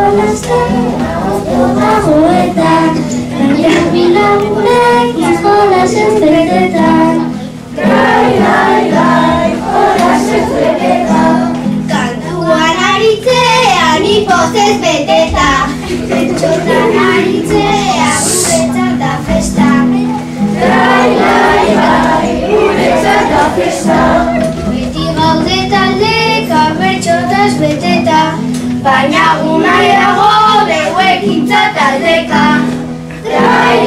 jolastera ondo dago eta gaiak bilagunek jolasen betetan. Gai, jolasen betetan. Kantuan aritzean ipozez beteta, pentsotan aritzea guretzat da festa. Gai, guretzat da festa. Beti gaude taldeka bertxotaz beteta, baina gunaiago deuekintza taldeka. Gai,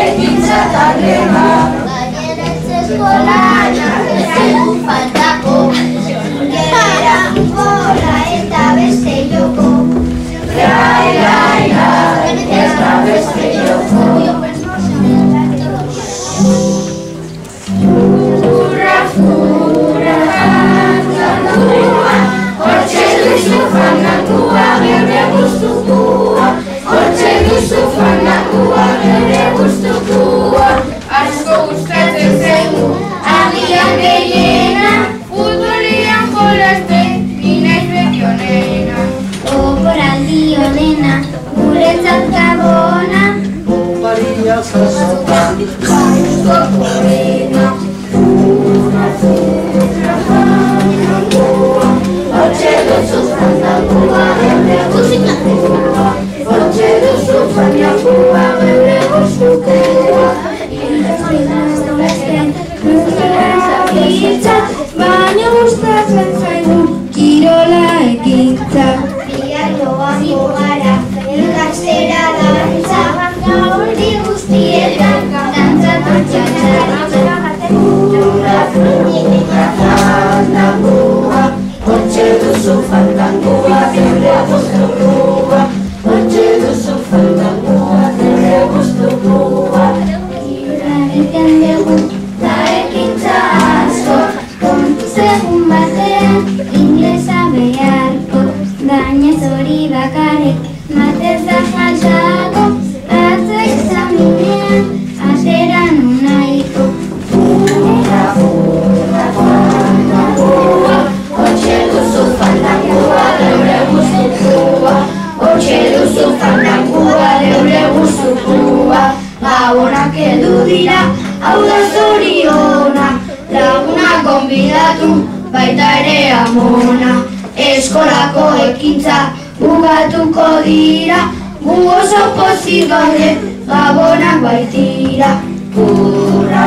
ekintza taldeka. Gaineretz eskolan ez dugu faltako, gerera futbola eta beste joko. Gai, ez da beste joko. Furra, fangakua, hortxe duzu fangakua, geure guztukua. Hortxe duzu fangakua, geure guztukua. Asko gustatzen zaigu, agian gehiena, futbolian jolasten, ni naiz beti onena. Oporaldi onena, guretzat gabona, oparia zazotan, bauzko korrena. Furra, fangakua, hortxe duzu fangakua, geure guztukua. Hortxe duzu fangakua, geure guztukua. Baina gustatzen zaigu kirola ekintza. Bihar joango gara ikastera dantza, gaurdi guztietan dantza txatxa. Furra, fangakua, hortxe duzu fangakua, geure guztukua. Hortxe duzu fangakua, geure guztukua. Egiten dugu da ekintza asko, kontuz egun batean inglesa beharko. Gainez hori bakarrik matez da faltako, atzo examinean atera nahiko. Furra, fangakua, hortxe duzu fangakua, geure guztukua. Hortxe duzu fangakua, geure guztukua. Gabonak heldu dira, hau da zoriona, lagunak gonbidatu, baita ere amona. Eskolako ekintza bukatuko dira, gu oso pozik gaude, gabonak baitira. Furra,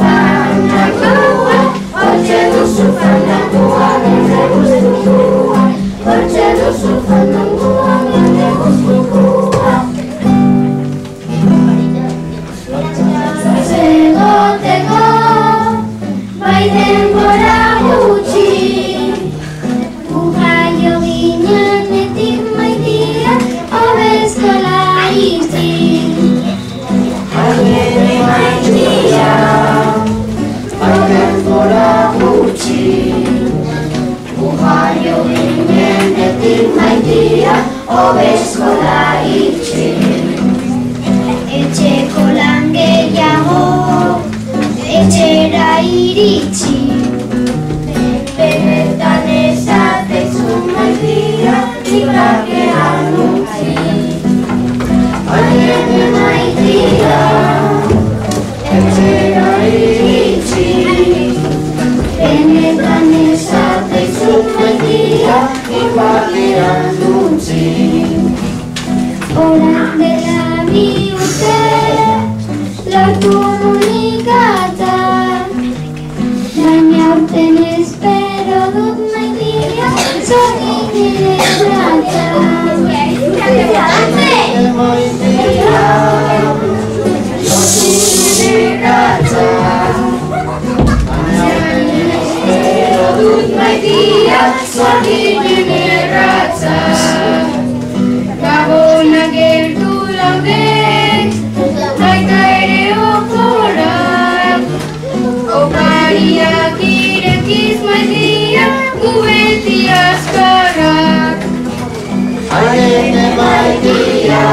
fangakua, hortxe duzu fangakua, geure guztukua. Hortxe duzu fangakua, geure guztukua. Zegoteko, bai denbora gutxi, jaio ginenetik maitia, hobe eskola itxi. Agiene maitia, bai denbora gutxi, jaio ginenetik maitia, hobe eskola itxi. Etxeko lan gehiago, etxera iritsi, benetan esateizu maitia, ibrakean utzi. Agiene maitia, etxera iritsi, benetan esateizu maitia, ibrakean utzi. Horan dela bi urte, lortu unikata, baina aurten espero dut maitia, zorgin ere tratza. Maitia, zorgin ere tratza, baina aurten espero dut maitia, zorgin ere tratza. Gabonak gertu laude, baita ere oporak, opariak irekiz maitia, gu beti azkarrak. Agiene maitia,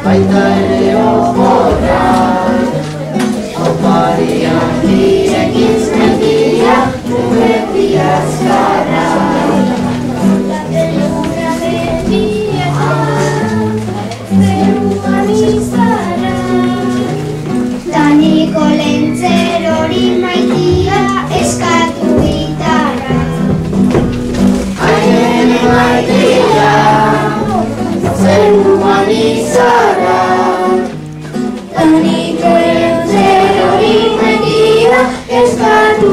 baita ere oporak, opariak irekiz maitia, gu beti azkarrak. humanizará. Tanito el hori Maria eskatu